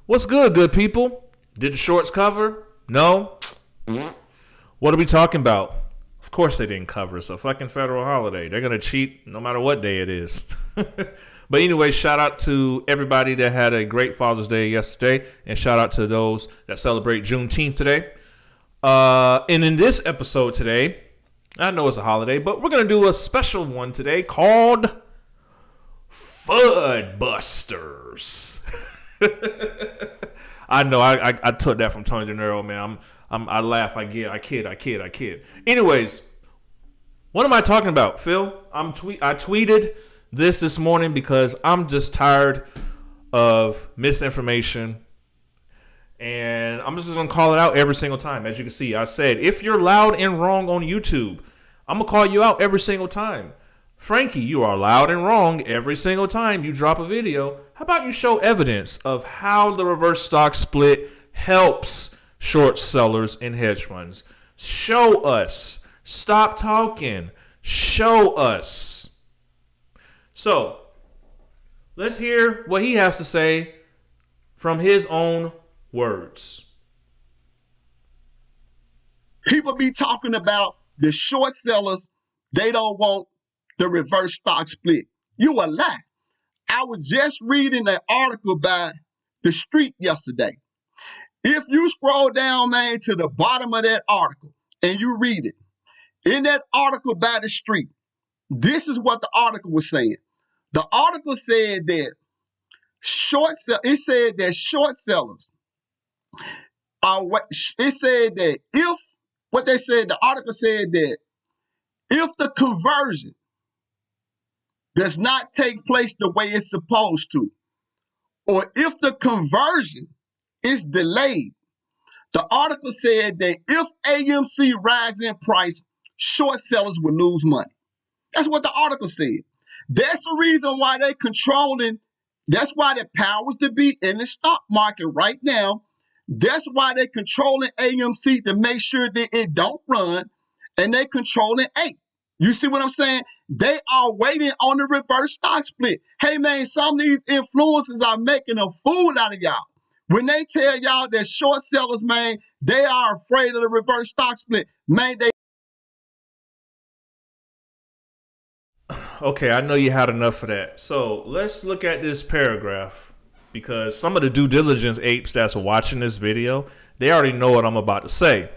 What's good people? Did the shorts cover? No? What are we talking about? Of course they didn't cover. It's a fucking federal holiday. They're going to cheat no matter what day it is. But anyway, shout out to everybody that had a great Father's Day yesterday. And shout out to those that celebrate Juneteenth today. And in this episode today, I know it's a holiday, but we're going to do a special one today called Fud Busters. I know I took that from Tony De Niro, man. I laugh, I kid. Anyways, what am I talking about, Phil? I tweeted this morning because I'm just tired of misinformation, and I'm just gonna call it out every single time. As you can see, I said if you're loud and wrong on YouTube, I'm gonna call you out every single time. Frankie, you are loud and wrong every single time you drop a video. How about you show evidence of how the reverse stock split helps short sellers and hedge funds? Show us. Stop talking. Show us. So, let's hear what he has to say from his own words. People be talking about the short sellers. They don't want the reverse stock split. You a lie. I was just reading an article by The Street yesterday. If you scroll down, man, to the bottom of that article and you read it, in that article by The Street, this is what the article was saying. The article said that short sellers are what it said that the article said that if the conversion does not take place the way it's supposed to, or if the conversion is delayed, the article said that if AMC rises in price, short sellers will lose money. That's what the article said. That's the reason why they're controlling. That's why the powers to be in the stock market right now. That's why they're controlling AMC to make sure that it don't run, and they're controlling APE. You see what I'm saying? They are waiting on the reverse stock split. Hey, man, some of these influencers are making a fool out of y'all. When they tell y'all that short sellers, man, they are afraid of the reverse stock split. Man, they... Okay, I know you had enough of that. So let's look at this paragraph, because some of the due diligence apes that's watching this video, they already know what I'm about to say.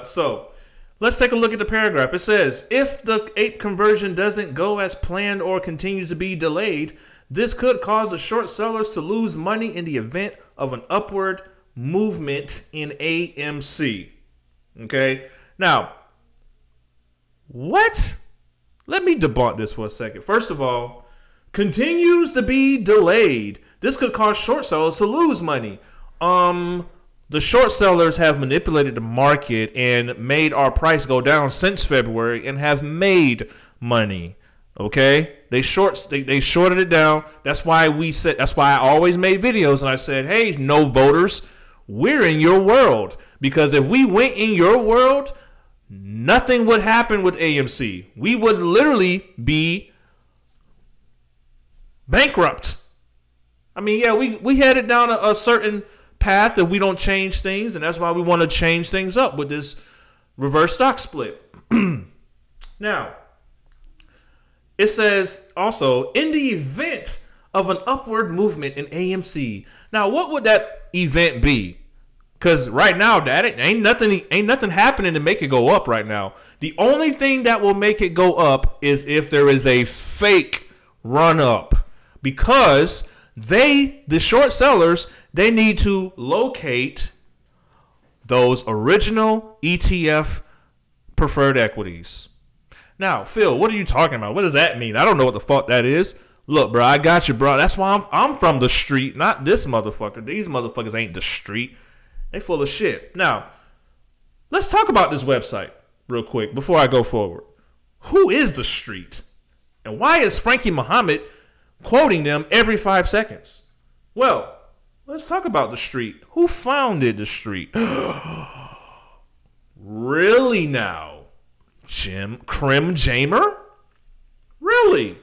So let's take a look at the paragraph. It says, if the APE conversion doesn't go as planned or continues to be delayed, this could cause the short sellers to lose money in the event of an upward movement in AMC. Okay? Now, what? Let me debunk this for a second. First of all, continues to be delayed. This could cause short sellers to lose money. The short sellers have manipulated the market and made our price go down since February and have made money. Okay? They shorted it down. That's why I always made videos and I said, hey, no voters, we're in your world. Because if we went in your world, nothing would happen with AMC. We would literally be bankrupt. I mean, yeah, we headed down a certain path if we don't change things, and that's why we want to change things up with this reverse stock split. Now, it says also, in the event of an upward movement in AMC. Now, what would that event be? Because right now, that ain't nothing happening to make it go up right now. The only thing that will make it go up is if there is a fake run up. Because the short sellers, they need to locate those original ETF preferred equities. Now, Phil, what are you talking about? What does that mean? I don't know what the fuck that is. Look, bro, I got you, bro. That's why I'm from the street, not this motherfucker. These motherfuckers ain't the street. They full of shit. Now, let's talk about this website real quick before I go forward. Who is the street? And why is Frankie Muhammad quoting them every 5 seconds? Well, let's talk about the street. Who founded the street? Really now? Krim Jamer? Really?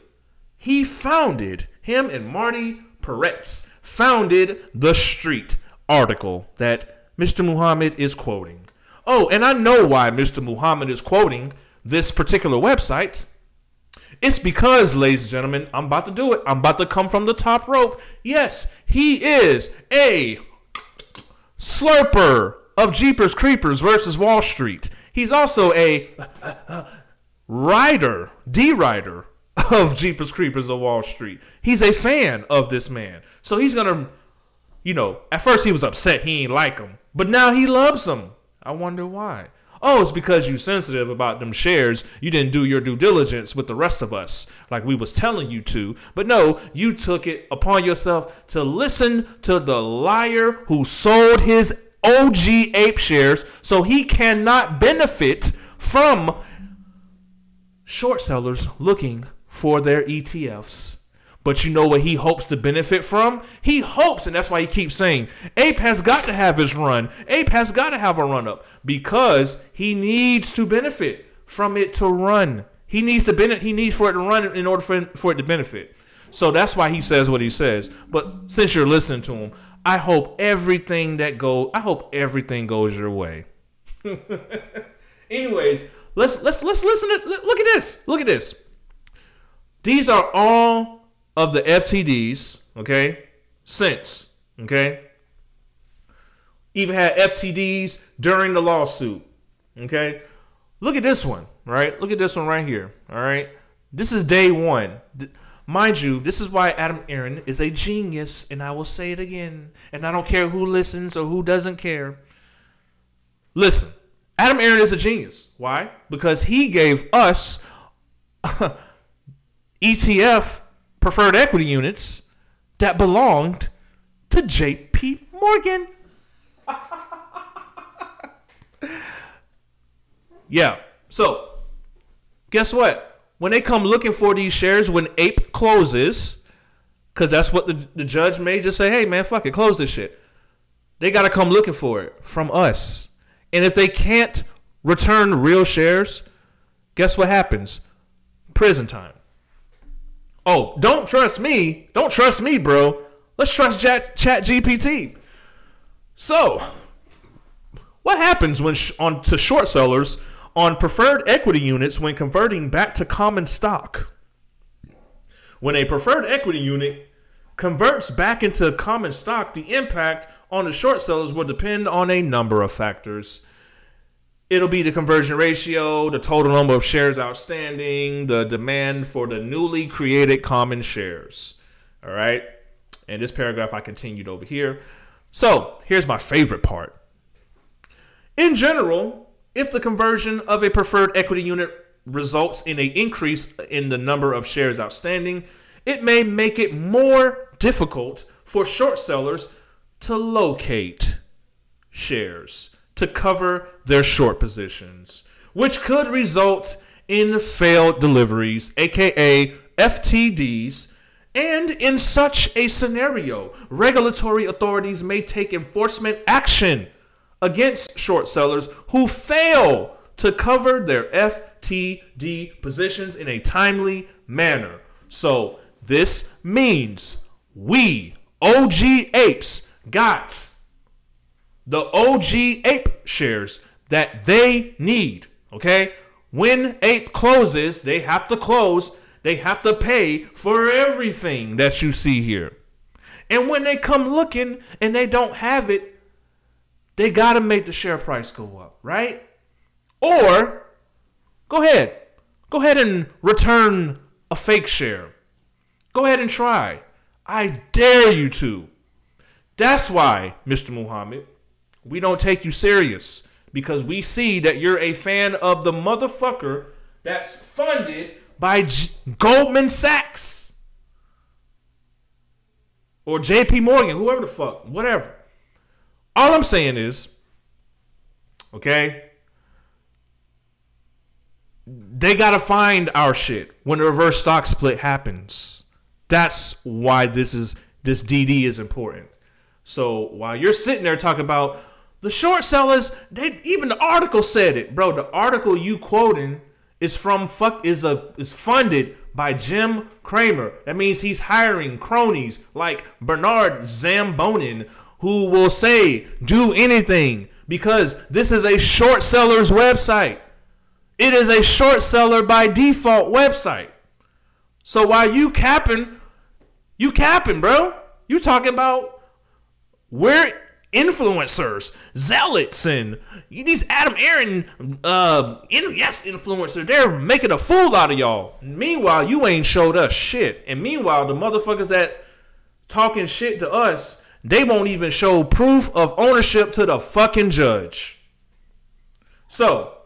He founded, him and Marty Peretz founded the Street article that Mr. Muhammad is quoting. Oh, and I know why Mr. Muhammad is quoting this particular website. It's because, ladies and gentlemen, I'm about to do it. I'm about to come from the top rope. Yes, he is a slurper of Jeepers Creepers versus Wall Street. He's also a writer of Jeepers Creepers of Wall Street. He's a fan of this man. So he's going to, at first he was upset he ain't like him. But now he loves him. I wonder why. Oh, it's because you sensitive about them shares. You didn't do your due diligence with the rest of us like we was telling you to. But no, you took it upon yourself to listen to the liar who sold his OG APE shares so he cannot benefit from short sellers looking for their ETFs. But you know what he hopes to benefit from? He hopes, and that's why he keeps saying, APE has got to have his run. APE has got to have a run up because he needs to benefit from it to run. He needs for it to run in order for it to benefit. So that's why he says what he says. But since you're listening to him, I hope everything goes your way. Anyways, let's listen to look at this. These are all of the FTDs, okay, since, okay? Even had FTDs during the lawsuit, okay? Look at this one, right? Look at this one right here, all right? This is day one. Mind you, this is why Adam Aaron is a genius, and I will say it again, and I don't care who listens or who doesn't care. Listen, Adam Aaron is a genius. Why? Because he gave us ETF preferred equity units that belonged to JP Morgan. Yeah. So, guess what? When they come looking for these shares when APE closes, because that's what the judge may just say, hey, man, fuck it, close this shit. They got to come looking for it from us. And if they can't return real shares, guess what happens? Prison time. Oh, don't trust me. Don't trust me, bro. Let's trust Chat GPT. So, what happens when to short sellers on preferred equity units when converting back to common stock? When a preferred equity unit converts back into common stock, the impact on the short sellers will depend on a number of factors. It'll be the conversion ratio, the total number of shares outstanding, the demand for the newly created common shares. All right. And this paragraph I continued over here. So here's my favorite part. In general, if the conversion of a preferred equity unit results in an increase in the number of shares outstanding, it may make it more difficult for short sellers to locate shares to cover their short positions, which could result in failed deliveries, aka FTDs. And in such a scenario, regulatory authorities may take enforcement action against short sellers who fail to cover their FTD positions in a timely manner. So this means we, OG apes, got the OG ape shares that they need, okay? When ape closes, they have to close. They have to pay for everything that you see here. And when they come looking and they don't have it, they got to make the share price go up, right? Or go ahead and return a fake share. Go ahead and try. I dare you to. That's why, Mr. Muhammad, we don't take you serious, because we see that you're a fan of the motherfucker that's funded by Goldman Sachs or JP Morgan, whoever the fuck, whatever. All I'm saying is, okay, they got to find our shit when the reverse stock split happens. That's why this DD is important. So while you're sitting there talking about the short sellers, even the article said it, bro. The article you quoting is funded by Jim Cramer. That means he's hiring cronies like Bernard Zambonin who will say, do anything, because this is a short seller's website. It is a short seller by default website. So while you capping, bro. You talking about we're influencers, zealots, and these Adam Aaron, influencers. They're making a fool out of y'all. Meanwhile, you ain't showed us shit. And meanwhile, the motherfuckers that talking shit to us, they won't even show proof of ownership to the fucking judge. So,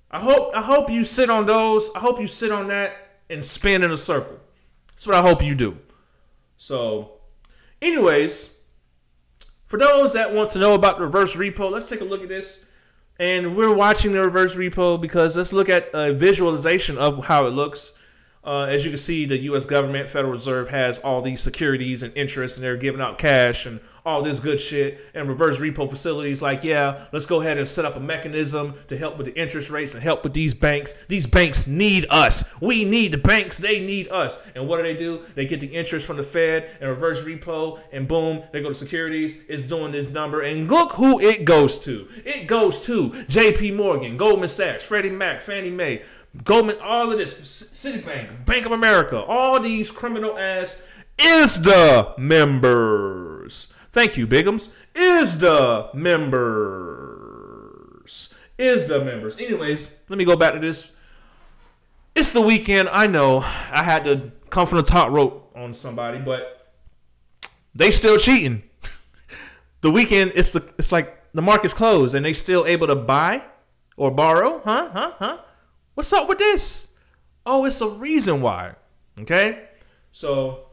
I hope you sit on those. I hope you sit on that and spin in a circle. That's what I hope you do. So, anyways, for those that want to know about the reverse repo, let's take a look at this. And we're watching the reverse repo because let's look at a visualization of how it looks. As you can see, the U.S. government, Federal Reserve, has all these securities and interests, and they're giving out cash and all this good shit. And reverse repo facilities like, yeah, let's go ahead and set up a mechanism to help with the interest rates and help with these banks. These banks need us. We need the banks. They need us. And what do? They get the interest from the Fed and reverse repo, and boom, they go to securities. It's doing this number. And look who it goes to. It goes to J.P. Morgan, Goldman Sachs, Freddie Mac, Fannie Mae, Goldman, all of this, Citibank, Bank of America, all these criminal ass ISDA members. Thank you, Bigums. ISDA members. ISDA members. Anyways, let me go back to this. It's the weekend. I know I had to come from the top rope on somebody, but they still cheating. The weekend, it's like the market's closed and they still able to buy or borrow. Huh? What's up with this? Oh, it's a reason why. Okay? So,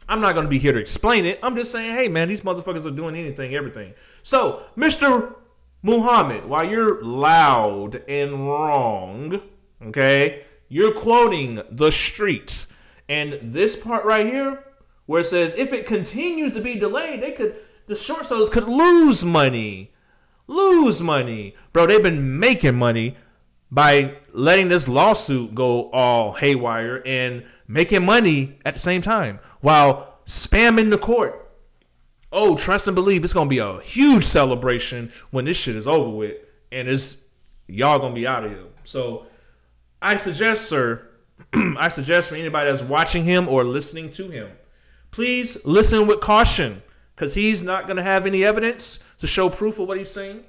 I'm not going to be here to explain it. I'm just saying, hey, man, these motherfuckers are doing anything, everything. So, Mr. Muhammad, while you're loud and wrong, okay, you're quoting the street. And this part right here, where it says, if it continues to be delayed, the short sellers could lose money. Lose money. Bro, they've been making money by letting this lawsuit go all haywire and making money at the same time while spamming the court. Oh, trust and believe it's going to be a huge celebration when this shit is over with and y'all going to be out of here. So I suggest, sir, I suggest for anybody that's watching him or listening to him, please listen with caution because he's not going to have any evidence to show proof of what he's saying.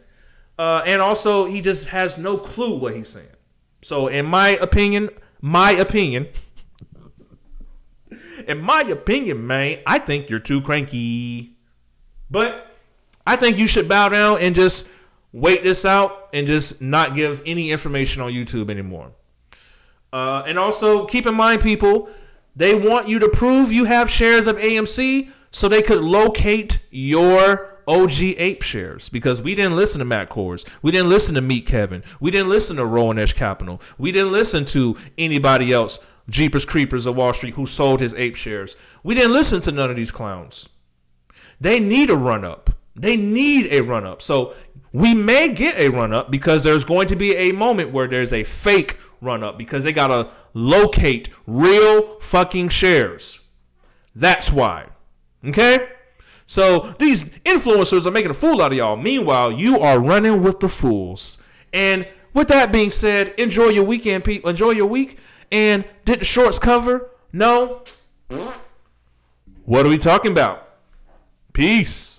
And also, he just has no clue what he's saying. So, in my opinion, man, I think you're too cranky. But I think you should bow down and just wait this out and just not give any information on YouTube anymore. And also, keep in mind, people, they want you to prove you have shares of AMC so they could locate your OG Ape shares, because we didn't listen to Matt Kors. We didn't listen to Meet Kevin. We didn't listen to Rowan Edge Capital. We didn't listen to anybody else, Jeepers Creepers of Wall Street, who sold his ape shares. We didn't listen to none of these clowns. They need a run-up. They need a run-up. So we may get a run-up because there's going to be a moment where there's a fake run-up because they got to locate real fucking shares. That's why. Okay? So these influencers are making a fool out of y'all. Meanwhile, you are running with the fools. And with that being said, enjoy your weekend, people. Enjoy your week. And did the shorts cover? No. What are we talking about? Peace.